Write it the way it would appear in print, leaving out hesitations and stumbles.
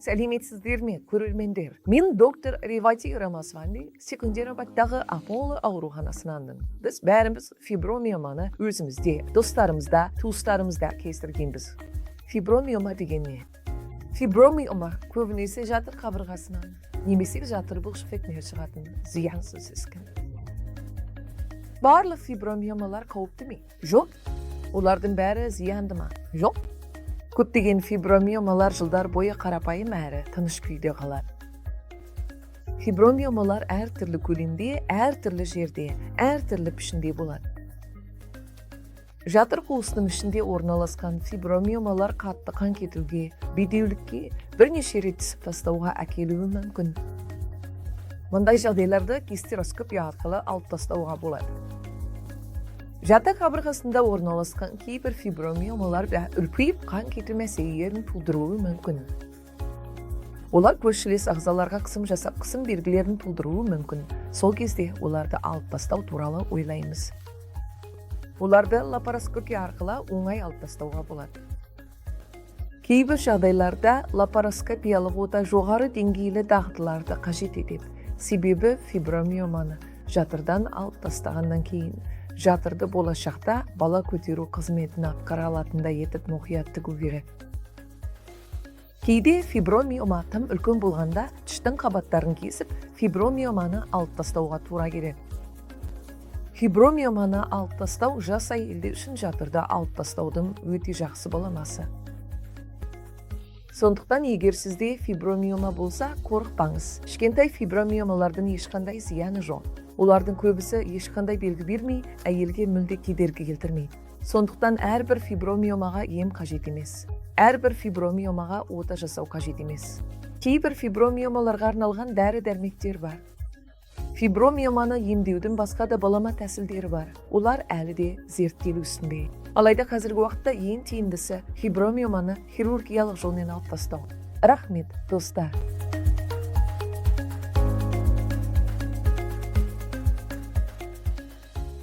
Сәлеметсіздер ме, көрермендер? Мен доктор Ревати Рамасванди, Секундерабадтағы Аполло ауруханасынанмын. Біз бәріміз фибромиоманы өзімізде, достарымызда, туыстарымызда кездіргенбіз. Фибромиома деген не? Фибромиома көбінесе жатыр қабырғасынан, немесе жатыр бұлшықеттен шығатын зиянсыз іскі. Барлық фибромиомалар қауіпті ме? Жоқ. Олардың бәрі зиянды ма? Жоқ. Көптеген фибромиомалар жылдар бойы қарапайым әрі тыныш күйде қалады. Фибромиомалар әртүрлі көлемде, әртүрлі жерде, әртүрлі пішінде болады. Жатыр қуысының ішінде орналасқан фибромиомалар қатты қан кетуге, бедеулікке бірнеше рет түсіп тастауға әкелуі мүмкін. Мұндай жағдайларды гистероскопия арқылы алып тастауға болады. Жатыр қабырғасында орналасқан кейбір фибромиомалар үлкейіп қан кету мәселелерін тудыруы мүмкін. Олар көршілес ағзаларға қысым жасап, қысым белгілерін тудыруы мүмкін. Сол кезде оларды алып тастау туралы ойлаймыз. Оларды лапароскопия арқылы оңай алып тастауға болады. Кейбір жағдайларда лапароскопиялық ота жоғары деңгейлі дағдыларды қажет етеді. Себебі фибромиоманы жатырдан алып тастағаннан кейін жатырды болашақта бала көтеру қызметін атқара алатындай етіп мұқият тігу керек. Кейде фибромиома тым үлкен болғанда тіштің қабаттарын кесіп, фибромиоманы алып тастауға тура келеді. Фибромиоманы алып тастау жас әйелдер үшін жатырды алып тастаудың өте жақсы баламасы. Сондықтан егер сізде фибромиома болса, қорықпаңыз. Кішкентай фибромиомалардың ешқандай зияны жоқ. Олардың көбісі ешқандай белгі бермей, әйелге мүлде кедергі келтірмейді. Сондықтан әрбір фибромиомаға ем қажет емес. Әрбір фибромиомаға ота жасау қажет емес. Кейбір фибромиомаларға арналған дәрі-дәрмектер бар. Фибромиоманы емдеудің басқа да балама тәсілдері бар. Олар әлі де зерттелу үстінде. Алайда қазіргі уақытта ең тиімдісі фибромиоманы хирургиялық жолмен алып тастау. Рахмет, достар.